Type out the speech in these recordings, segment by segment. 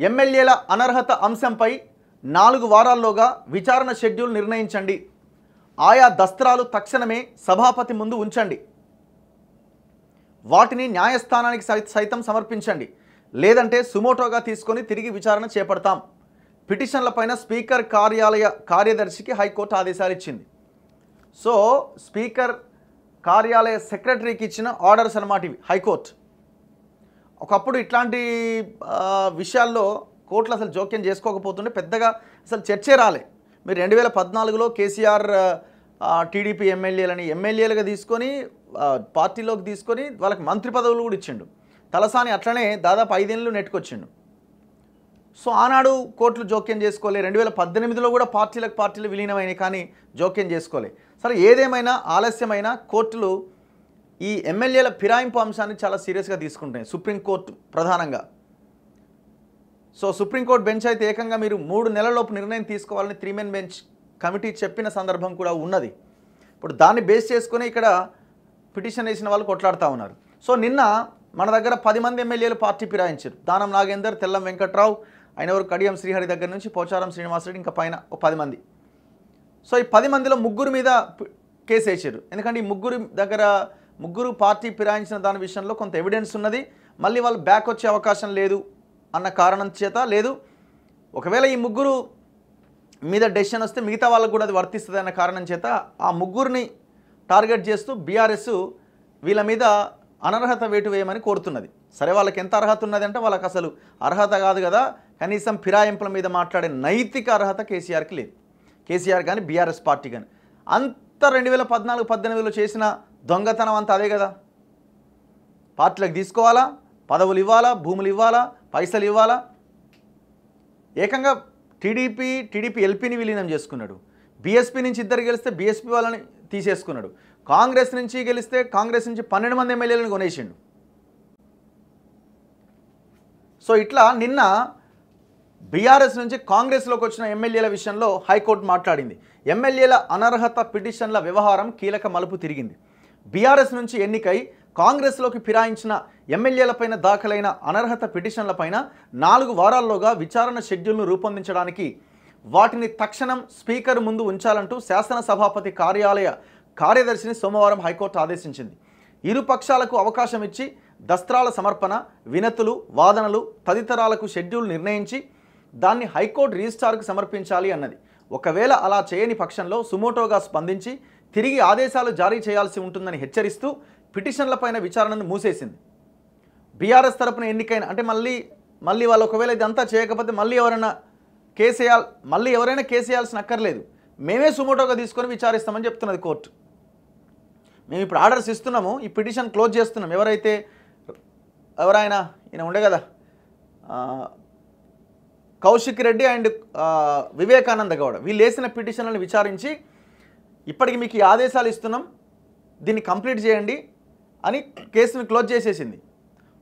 ఎమ్మెల్యేల అనర్హత అంశంపై 4 వారాల్లోగా విచారణ షెడ్యూల్ నిర్ణయించండి. ఆయా దస్త్రాలు తక్షణమే సభాపతి ముందు ఉంచండి. వాటిని న్యాయస్థానానికి సైతం సమర్పించండి. లేదంటే సుమోటోగా తీసుకొని తిరిగి విచారణ చేపడతాం. పిటిషన్లపైన స్పీకర్ కార్యాలయ కార్యదర్శికి హైకోర్టు ఆదేశాలు ఇచ్చింది. సో స్పీకర్ కార్యాలయ సెక్రటరీకి ఇచ్చిన ఆర్డర్స్ అన్నమాట ఇవి. హైకోర్టు ఒకప్పుడు ఇట్లాంటి విషయాల్లో కోర్టులు అసలు జోక్యం చేసుకోకపోతుండే, పెద్దగా అసలు చర్చే రాలే. మీరు 2014లో కేసీఆర్ టీడీపీ ఎమ్మెల్యేలుగా తీసుకొని పార్టీలోకి తీసుకొని వాళ్ళకి మంత్రి పదవులు కూడా ఇచ్చిండు. తలసాని అట్లనే దాదాపు 5 ఏళ్ళు నెట్టుకొచ్చిండు. సో ఆనాడు కోర్టులు జోక్యం చేసుకోలే. 2018లో కూడా పార్టీలు విలీనమైనవి, కానీ జోక్యం చేసుకోలే. సరే, ఏదేమైనా ఆలస్యమైన కోర్టులు ఈ ఎమ్మెల్యేల ఫిరాయింపు అంశాన్ని చాలా సీరియస్గా తీసుకుంటాయి, సుప్రీంకోర్టు ప్రధానంగా. సో సుప్రీంకోర్టు బెంచ్ అయితే ఏకంగా మీరు 3 నెలలలోపు నిర్ణయం తీసుకోవాలని 3 మెన్ బెంచ్ కమిటీ చెప్పిన సందర్భం కూడా ఉన్నది. ఇప్పుడు దాన్ని బేస్ చేసుకుని ఇక్కడ పిటిషన్ వేసిన వాళ్ళు కొట్లాడుతూ ఉన్నారు. సో నిన్న మన దగ్గర 10 మంది ఎమ్మెల్యేలు పార్టీ ఫిరాయించారు. దానం నాగేందర్, తెల్లం వెంకట్రావు, ఆయన కడియం శ్రీహరి దగ్గర నుంచి పోచారం శ్రీనివాసరెడ్డి, ఇంకా పైన 10 మంది. సో ఈ 10 మందిలో 3 మీద కేసు వేసారు. ఎందుకంటే ఈ ముగ్గురు పార్టీ ఫిరాయించిన దాని విషయంలో కొంత ఎవిడెన్స్ ఉన్నది. మళ్ళీ వాళ్ళు బ్యాక్ వచ్చే అవకాశం లేదు అన్న కారణం చేత, లేదు ఒకవేళ ఈ 3 మీద డెసిషన్ వస్తే మిగతా వాళ్ళకు కూడా అది వర్తిస్తుంది అన్న కారణం చేత ఆ 3ని టార్గెట్ చేస్తూ బీఆర్ఎస్ వీళ్ళ మీద అనర్హత వేటు వేయమని కోరుతున్నది. సరే, వాళ్ళకి ఎంత అర్హత ఉన్నది అంటే వాళ్ళకి అసలు అర్హత కాదు కదా, కనీసం ఫిరాయింపుల మీద మాట్లాడే నైతిక అర్హత కేసీఆర్కి లేదు. కేసీఆర్ కానీ బీఆర్ఎస్ పార్టీ కానీ అంత 2014-18లో చేసిన దొంగతనం అంతా అదే కదా. పార్టీలకు తీసుకోవాలా, పదవులు ఇవ్వాలా, భూములు ఇవ్వాలా, పైసలు ఇవ్వాలా. ఏకంగా టీడీపీ ఎల్పీని విలీనం చేసుకున్నాడు. బీఎస్పీ నుంచి 2 గెలిస్తే బీఎస్పీ వాళ్ళని తీసేసుకున్నాడు. కాంగ్రెస్ నుంచి గెలిస్తే కాంగ్రెస్ నుంచి 12 మంది ఎమ్మెల్యేలను కొనేసిండు. సో ఇట్లా నిన్న బీఆర్ఎస్ నుంచి కాంగ్రెస్లోకి వచ్చిన ఎమ్మెల్యేల విషయంలో హైకోర్టు మాట్లాడింది. ఎమ్మెల్యేల అనర్హత పిటిషన్ల వ్యవహారం కీలక మలుపు తిరిగింది. బీఆర్ఎస్ నుంచి ఎన్నికై కాంగ్రెస్లోకి ఫిరాయించిన ఎమ్మెల్యేలపైన దాఖలైన అనర్హత పిటిషన్లపైన 4 వారాల్లోగా విచారణ షెడ్యూల్ను రూపొందించడానికి, వాటిని తక్షణం స్పీకర్ ముందు ఉంచాలంటూ శాసనసభాపతి కార్యాలయ కార్యదర్శిని సోమవారం హైకోర్టు ఆదేశించింది. ఇరు పక్షాలకు అవకాశం ఇచ్చి దస్త్రాల సమర్పణ, వినతులు, వాదనలు తదితరాలకు షెడ్యూల్ నిర్ణయించి దాన్ని హైకోర్టు రిజిస్ట్రార్కు సమర్పించాలి అన్నది. ఒకవేళ అలా చేయని పక్షంలో సుమోటోగా స్పందించి తిరిగి ఆదేశాలు జారీ చేయాల్సి ఉంటుందని హెచ్చరిస్తూ పిటిషన్లపైన విచారణను మూసేసింది. బీఆర్ఎస్ తరపున ఎన్నికైన అంటే మళ్ళీ వాళ్ళు ఒకవేళ ఇదంతా చేయకపోతే మళ్ళీ ఎవరైనా కేసు వేయాల్సిన అక్కర్లేదు, మేమే సుమోటోగా తీసుకొని విచారిస్తామని చెప్తున్నది కోర్టు. మేము ఇప్పుడు ఆర్డర్స్ ఇస్తున్నాము, ఈ పిటిషన్ క్లోజ్ చేస్తున్నాం. ఎవరైనా ఈయన ఉండే కదా, కౌశిక్ రెడ్డి అండ్ వివేకానంద గౌడ, వీళ్ళు వేసిన పిటిషన్లను విచారించి ఇప్పటికి మీకు ఈ ఆదేశాలు ఇస్తున్నాం, దీన్ని కంప్లీట్ చేయండి అని కేసును క్లోజ్ చేసేసింది.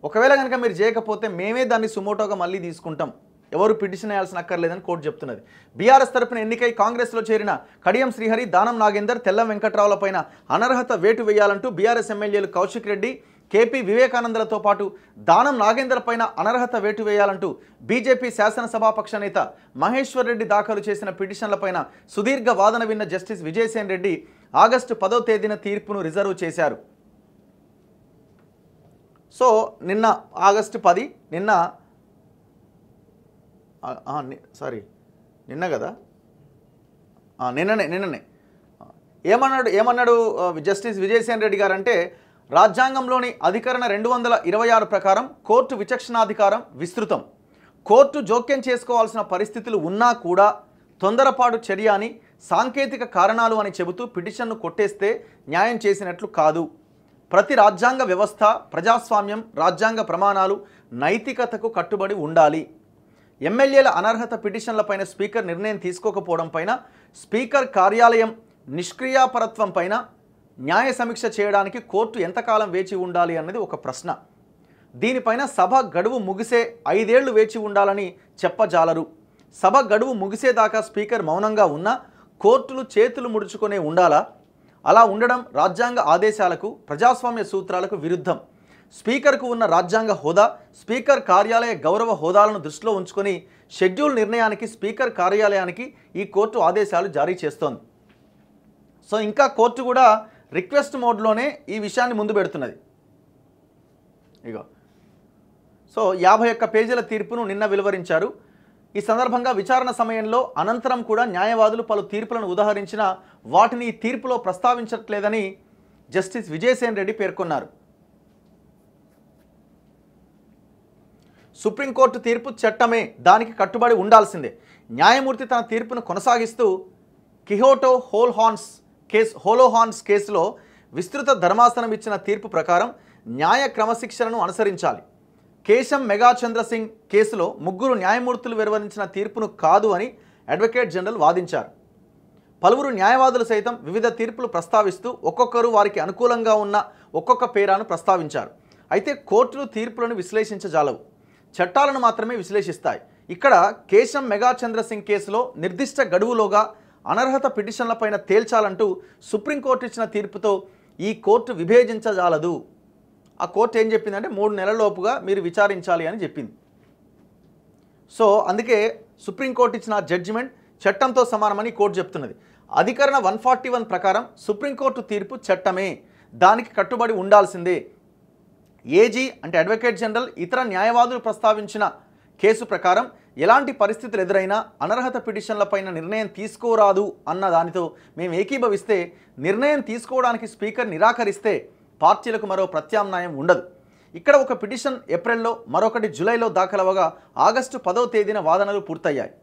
ఒకవేళ కనుక మీరు చేయకపోతే మేమే దాన్ని సుమోటోగా మళ్ళీ తీసుకుంటాం, ఎవరు పిటిషన్ వేయాల్సిన అక్కర్లేదని కోర్టు చెప్తున్నది. బీఆర్ఎస్ తరపున ఎన్నికై కాంగ్రెస్లో చేరిన కడియం శ్రీహరి, దానం నాగేందర్, తెల్లం వెంకట్రావులపైన అనర్హత వేటు వేయాలంటూ బీఆర్ఎస్ ఎమ్మెల్యేలు కౌశిక్ రెడ్డి, కేపీ వివేకానందలతో పాటు దానం నాగేందర్ పైన అనర్హత వేటు వేయాలంటూ బీజేపీ శాసనసభాపక్ష నేత మహేశ్వర్ రెడ్డి దాఖలు చేసిన పిటిషన్లపైన సుదీర్ఘ వాదన విన్న జస్టిస్ విజయసేన్ రెడ్డి ఆగస్టు 10వ తేదీన తీర్పును రిజర్వ్ చేశారు. సో నిన్న ఆగస్టు 10, నిన్ననే ఏమన్నాడు జస్టిస్ విజయసేన్ రెడ్డి గారు అంటే, రాజ్యాంగంలోని అధికరణ 226 ప్రకారం కోర్టు విచక్షణాధికారం విస్తృతం. కోర్టు జోక్యం చేసుకోవాల్సిన పరిస్థితులు ఉన్నా కూడా తొందరపాటు చర్య అని, సాంకేతిక కారణాలు అని చెబుతూ పిటిషన్ను కొట్టేస్తే న్యాయం చేసినట్లు కాదు. ప్రతి రాజ్యాంగ వ్యవస్థ, ప్రజాస్వామ్యం, రాజ్యాంగ ప్రమాణాలు, నైతికతకు కట్టుబడి ఉండాలి. ఎమ్మెల్యేల అనర్హత పిటిషన్లపైన స్పీకర్ నిర్ణయం తీసుకోకపోవడం పైన, స్పీకర్ కార్యాలయం నిష్క్రియాపరత్వం పైన న్యాయ సమీక్ష చేయడానికి కోర్టు ఎంతకాలం వేచి ఉండాలి అన్నది ఒక ప్రశ్న. దీనిపైన సభ గడువు ముగిసే 5 ఏళ్లు వేచి ఉండాలని చెప్పజాలరు. సభ గడువు ముగిసేదాకా స్పీకర్ మౌనంగా ఉన్నా కోర్టులు చేతులు ముడుచుకునే ఉండాలా? అలా ఉండడం రాజ్యాంగ ఆదేశాలకు, ప్రజాస్వామ్య సూత్రాలకు విరుద్ధం. స్పీకర్కు ఉన్న రాజ్యాంగ హోదా, స్పీకర్ కార్యాలయ గౌరవ హోదాలను దృష్టిలో ఉంచుకొని షెడ్యూల్ నిర్ణయానికి స్పీకర్ కార్యాలయానికి ఈ కోర్టు ఆదేశాలు జారీ చేస్తోంది. సో ఇంకా కోర్టు కూడా రిక్వెస్ట్ మోడ్లోనే ఈ విషయాన్ని ముందు పెడుతున్నది. ఇగో సో 51 పేజీల తీర్పును నిన్న వెలువరించారు. ఈ సందర్భంగా విచారణ సమయంలో అనంతరం కూడా న్యాయవాదులు పలు తీర్పులను ఉదాహరించిన వాటిని ఈ తీర్పులో ప్రస్తావించట్లేదని జస్టిస్ విజయసేన్ రెడ్డి పేర్కొన్నారు. సుప్రీంకోర్టు తీర్పు చట్టమే, దానికి కట్టుబడి ఉండాల్సిందే. న్యాయమూర్తి తన తీర్పును కొనసాగిస్తూ కిహోటో హోలోహాన్స్ కేసులో విస్తృత ధర్మాసనం ఇచ్చిన తీర్పు ప్రకారం న్యాయ క్రమశిక్షణను అనుసరించాలి. కేశం మెగా చంద్రసింగ్ కేసులో 3 న్యాయమూర్తులు వెలువరించిన తీర్పును కాదు అని అడ్వకేట్ జనరల్ వాదించారు. పలువురు న్యాయవాదులు సైతం వివిధ తీర్పులు ప్రస్తావిస్తూ ఒక్కొక్కరు వారికి అనుకూలంగా ఉన్న ఒక్కొక్క పేరాను ప్రస్తావించారు. అయితే కోర్టులు తీర్పులను విశ్లేషించజాలవు, చట్టాలను మాత్రమే విశ్లేషిస్తాయి. ఇక్కడ కేశం మెగా చంద్రసింగ్ కేసులో నిర్దిష్ట గడువులోగా అనర్హత పిటిషన్లపైన తేల్చాలంటూ సుప్రీంకోర్టు ఇచ్చిన తీర్పుతో ఈ కోర్టు విభేదించజాలదు. ఆ కోర్టు ఏం చెప్పిందంటే 3 నెలలలోపుగా మీరు విచారించాలి అని చెప్పింది. సో అందుకే సుప్రీంకోర్టు ఇచ్చిన జడ్జిమెంట్ చట్టంతో సమానమని కోర్టు చెప్తున్నది. అధికరణ 141 ప్రకారం సుప్రీంకోర్టు తీర్పు చట్టమే, దానికి కట్టుబడి ఉండాల్సిందే. ఏజీ అంటే అడ్వకేట్ జనరల్ ఇతర న్యాయవాదులు ప్రస్తావించిన కేసు ప్రకారం ఎలాంటి పరిస్థితులు ఎదురైనా అనర్హత పిటిషన్లపైన నిర్ణయం తీసుకోరాదు అన్న దానితో మేము ఏకీభవిస్తే, నిర్ణయం తీసుకోవడానికి స్పీకర్ నిరాకరిస్తే పార్టీలకు మరో ప్రత్యామ్నాయం ఉండదు. ఇక్కడ ఒక పిటిషన్ ఏప్రిల్లో, మరొకటి జూలైలో దాఖలవగా ఆగస్టు 10వ తేదీన వాదనలు పూర్తయ్యాయి.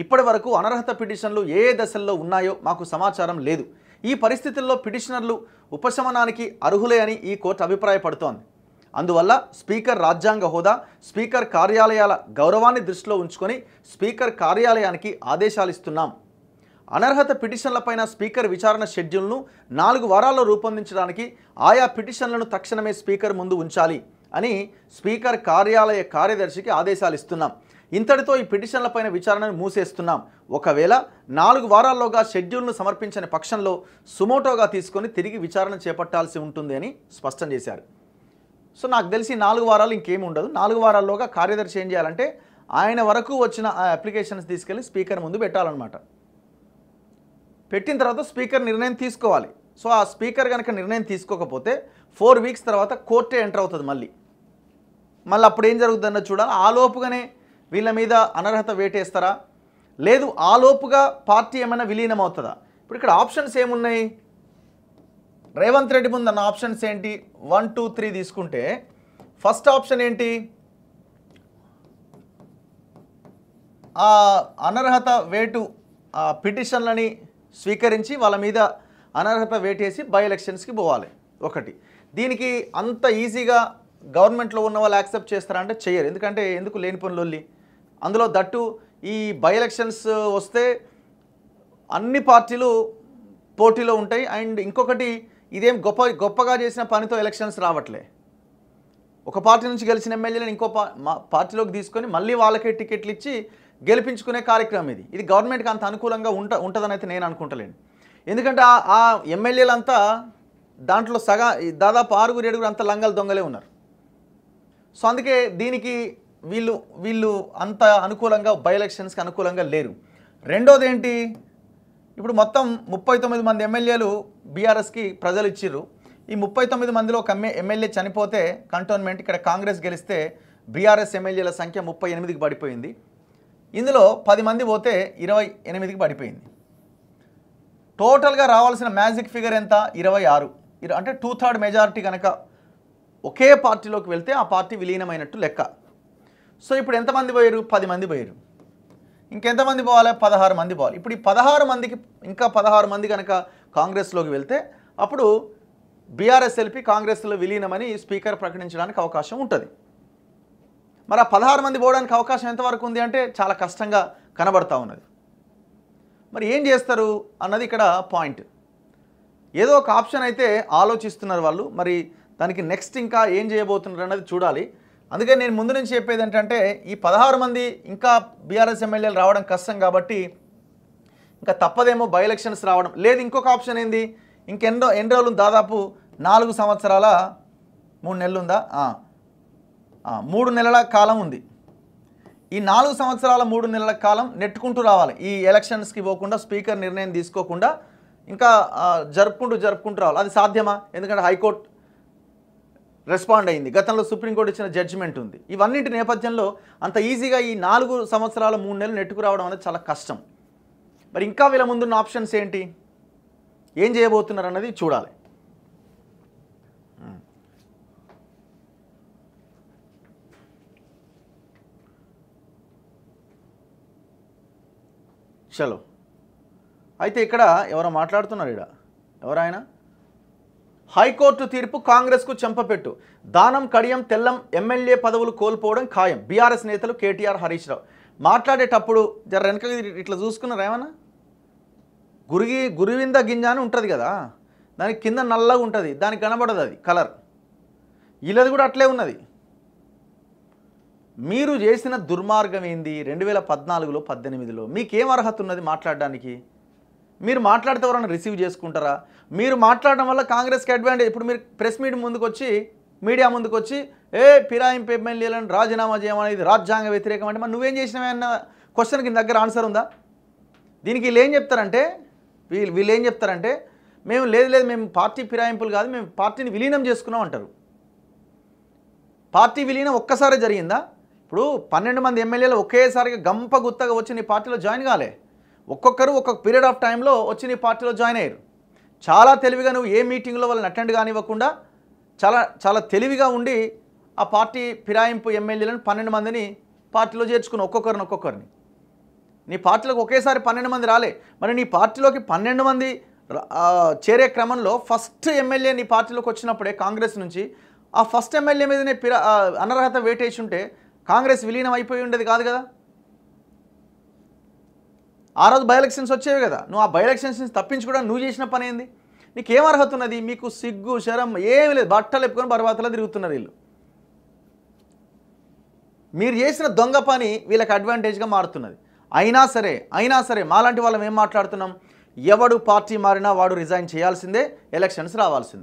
ఇప్పటి వరకు అనర్హత పిటిషన్లు ఏ దశల్లో ఉన్నాయో మాకు సమాచారం లేదు. ఈ పరిస్థితుల్లో పిటిషనర్లు ఉపశమనానికి అర్హులే అని ఈ కోర్టు అభిప్రాయపడుతోంది. అందువల్ల స్పీకర్ రాజ్యాంగ హోదా, స్పీకర్ కార్యాలయాల గౌరవాన్ని దృష్టిలో ఉంచుకొని స్పీకర్ కార్యాలయానికి ఆదేశాలు ఇస్తున్నాం. అనర్హత పిటిషన్లపైన స్పీకర్ విచారణ షెడ్యూల్ను 4 వారాల్లో రూపొందించడానికి ఆయా పిటిషన్లను తక్షణమే స్పీకర్ ముందు ఉంచాలి అని స్పీకర్ కార్యాలయ కార్యదర్శికి ఆదేశాలు ఇస్తున్నాం. ఇంతటితో ఈ పిటిషన్లపైన విచారణను మూసేస్తున్నాం. ఒకవేళ 4 వారాల్లోగా షెడ్యూల్ను సమర్పించని పక్షంలో సుమోటోగా తీసుకొని తిరిగి విచారణ చేపట్టాల్సి ఉంటుంది అని స్పష్టం చేశారు. సో నాకు తెలిసి 4 వారాలు ఇంకేమి ఉండదు. 4 వారాల్లోగా కార్యదర్శి ఏం చేయాలంటే ఆయన వరకు వచ్చిన ఆ అప్లికేషన్స్ తీసుకెళ్ళి స్పీకర్ ముందు పెట్టాలన్నమాట. పెట్టిన తర్వాత స్పీకర్ నిర్ణయం తీసుకోవాలి. సో ఆ స్పీకర్ కనుక నిర్ణయం తీసుకోకపోతే 4 వీక్స్ తర్వాత కోర్టే ఎంటర్ అవుతుంది. మళ్ళీ అప్పుడు ఏం జరుగుతుందన్న చూడాలి. ఆ లోపుగానే వీళ్ళ మీద అనర్హత వేటేస్తారా, లేదు ఆ లోపుగా పార్టీ ఏమైనా విలీనం అవుతుందా? ఇప్పుడు ఇక్కడ ఆప్షన్స్ ఏమున్నాయి? రేవంత్ రెడ్డి ముందు అన్న ఆప్షన్స్ ఏంటి? 1, 2, 3 తీసుకుంటే ఫస్ట్ ఆప్షన్ ఏంటి? ఆ అనర్హత వేటు పిటిషన్లని స్వీకరించి వాళ్ళ మీద అనర్హత వేటేసి బై ఎలక్షన్స్కి పోవాలి. ఒకటి, దీనికి అంత ఈజీగా గవర్నమెంట్లో ఉన్న వాళ్ళు యాక్సెప్ట్ చేస్తారా అంటే చెయ్యరు. ఎందుకు లేనిపోని లొల్లి. అందులో దట్టు ఈ బై ఎలక్షన్స్ వస్తే అన్ని పార్టీలు పోటీలో ఉంటాయి. అండ్ ఇంకొకటి, ఇదేం గొప్పగా చేసిన పనితో ఎలక్షన్స్ రావట్లే. ఒక పార్టీ నుంచి గెలిచిన ఎమ్మెల్యేలను ఇంకో పార్టీలోకి తీసుకొని మళ్ళీ వాళ్ళకే టికెట్లు ఇచ్చి గెలిపించుకునే కార్యక్రమం ఇది. ఇది గవర్నమెంట్కి అంత అనుకూలంగా ఉంటుందని అయితే నేను అనుకుంటలేను. ఎందుకంటే ఆ ఎమ్మెల్యేలంతా దాంట్లో దాదాపు 6-7 అంత లంగలు దొంగలే ఉన్నారు. సో అందుకే దీనికి వీళ్ళు అంత అనుకూలంగా బై ఎలక్షన్స్కి అనుకూలంగా లేరు. రెండోది ఏంటి, ఇప్పుడు మొత్తం 39 మంది ఎమ్మెల్యేలు బీఆర్ఎస్కి ప్రజలు ఇచ్చిర్రు. ఈ 39 మందిలో ఒక ఎమ్మెల్యే చనిపోతే కంటోన్మెంట్, ఇక్కడ కాంగ్రెస్ గెలిస్తే బీఆర్ఎస్ ఎమ్మెల్యేల సంఖ్య 38కి పడిపోయింది. ఇందులో 10 మంది పోతే 28కి పడిపోయింది. టోటల్గా రావాల్సిన మ్యాజిక్ ఫిగర్ ఎంత? 26. అంటే 2/3 మెజారిటీ కనుక ఒకే పార్టీలోకి వెళ్తే ఆ పార్టీ విలీనమైనట్టు లెక్క. సో ఇప్పుడు ఎంతమంది పోయారు? 10 మంది పోయారు. ఇంకెంతమంది పోవాలి? 16 మంది పోవాలి. ఇప్పుడు ఈ 16 మందికి ఇంకా 16 మంది కనుక కాంగ్రెస్లోకి వెళ్తే అప్పుడు బీఆర్ఎస్ ఎల్పీ కాంగ్రెస్లో విలీనమని స్పీకర్ ప్రకటించడానికి అవకాశం ఉంటుంది. మరి ఆ 16 మంది పోవడానికి అవకాశం ఎంతవరకు ఉంది అంటే చాలా కష్టంగా కనబడతా ఉన్నది. మరి ఏం చేస్తారు అన్నది ఇక్కడ పాయింట్. ఏదో ఒక ఆప్షన్ అయితే ఆలోచిస్తున్నారు వాళ్ళు. మరి దానికి నెక్స్ట్ ఇంకా ఏం చేయబోతున్నారు అన్నది చూడాలి. అందుకే నేను ముందు నుంచి చెప్పేది ఏంటంటే ఈ 16 మంది ఇంకా బీఆర్ఎస్ ఎమ్మెల్యేలు రావడం కష్టం కాబట్టి ఇంకా తప్పదేమో బై ఎలక్షన్స్ రావడం. లేదు ఇంకొక ఆప్షన్ ఏంది, ఎన్ని రోజులు దాదాపు 4 సంవత్సరాల 3 నెలలు ఉందా? 3 నెలల కాలం ఉంది. ఈ 4 సంవత్సరాల 3 నెలల కాలం నెట్టుకుంటూ రావాలి. ఈ ఎలక్షన్స్కి పోకుండా, స్పీకర్ నిర్ణయం తీసుకోకుండా ఇంకా జరుపుకుంటూ రావాలి. అది సాధ్యమా? ఎందుకంటే హైకోర్టు రెస్పాండ్ అయింది, గతంలో సుప్రీంకోర్టు ఇచ్చిన జడ్జిమెంట్ ఉంది. ఇవన్నింటి నేపథ్యంలో అంత ఈజీగా ఈ 4 సంవత్సరాల 3 నెలలు నెట్టుకురావడం అనేది చాలా కష్టం. మరి ఇంకా వీళ్ళ ముందున్న ఆప్షన్స్ ఏంటి, ఏం చేయబోతున్నారు అన్నది చూడాలి. చలో, అయితే ఇక్కడ ఎవరో మాట్లాడుతున్నారు. ఎవరైనా హైకోర్టు తీర్పు కాంగ్రెస్కు చెంపపెట్టు, దానం కడియం తెల్లం ఎమ్మెల్యే పదవులు కోల్పోవడం ఖాయం, బీఆర్ఎస్ నేతలు కేటీఆర్ హరీష్ రావు. మాట్లాడేటప్పుడు జర వెనక ఇట్లా చూసుకున్నారు ఏమన్నా, గురువింద గింజ అని ఉంటుంది కదా, దానికి కింద నల్లగా ఉంటుంది, దానికి కనబడదు అది కలర్. ఇలాది కూడా అట్లే ఉన్నది. మీరు చేసిన దుర్మార్గం ఏంది? 2014లో 18లో మీకేం అర్హత ఉన్నది మాట్లాడడానికి? మీరు మాట్లాడితే ఎవరైనా రిసీవ్ చేసుకుంటారా? మీరు మాట్లాడడం వల్ల కాంగ్రెస్కి అడ్వాంటేజ్. ఇప్పుడు మీరు ప్రెస్ మీట్ మీడియా ముందుకు వచ్చి ఫిరాయింపు ఎమ్మెల్యేలను రాజీనామా చేయమనేది రాజ్యాంగ వ్యతిరేకం అంటే మరి నువ్వేం చేసినావే అన్న క్వశ్చన్కి నీ దగ్గర ఆన్సర్ ఉందా? దీనికి వీళ్ళు ఏం చెప్తారంటే మేము లేదు మేము పార్టీ ఫిరాయింపులు కాదు, మేము పార్టీని విలీనం చేసుకున్నాం అంటారు. పార్టీ విలీనం ఒక్కసారి జరిగిందా? ఇప్పుడు 12 మంది ఎమ్మెల్యేలు ఒకేసారిగా గంప గుత్తగా వచ్చి నీ పార్టీలో జాయిన్ కాలే. ఒక్కొక్కరు ఒక్కొక్క పీరియడ్ ఆఫ్ టైంలో వచ్చి నీ పార్టీలో జాయిన్ అయ్యారు. చాలా తెలివిగా నువ్వు ఏ మీటింగ్లో వాళ్ళని అటెండ్ కానివ్వకుండా చాలా తెలివిగా ఉండి ఆ పార్టీ ఫిరాయింపు ఎమ్మెల్యేలను 12 మందిని పార్టీలో చేర్చుకున్నావు, ఒక్కొక్కరిని. నీ పార్టీలోకి ఒకేసారి 12 మంది రాలే. మరి నీ పార్టీలోకి 12 మంది చేరే క్రమంలో ఫస్ట్ ఎమ్మెల్యే నీ పార్టీలోకి వచ్చినప్పుడే కాంగ్రెస్ నుంచి ఆ ఫస్ట్ ఎమ్మెల్యే మీదనే అనర్హత వేటేసి ఉంటే కాంగ్రెస్ విలీనం అయిపోయి ఉండేది కాదు కదా. ఆ రోజు బై ఎలక్షన్స్ వచ్చేవి కదా. నువ్వు ఆ బై ఎలక్షన్స్ నుంచి తప్పించుకోవడానికి నువ్వు చేసిన పని ఏంది? నీకేం అర్హత ఉన్నది? మీకు సిగ్గు శరం ఏమి లేదు. బట్టలు ఎప్పుకొని బర్వాతలో తిరుగుతున్నారు వీళ్ళు. మీరు చేసిన దొంగ పని వీళ్ళకి అడ్వాంటేజ్గా మారుతున్నది. అయినా సరే మాలాంటి వాళ్ళం ఏం మాట్లాడుతున్నాం? ఎవడు పార్టీ మారినా వాడు రిజైన్ చేయాల్సిందే, ఎలక్షన్స్ రావాల్సిందే.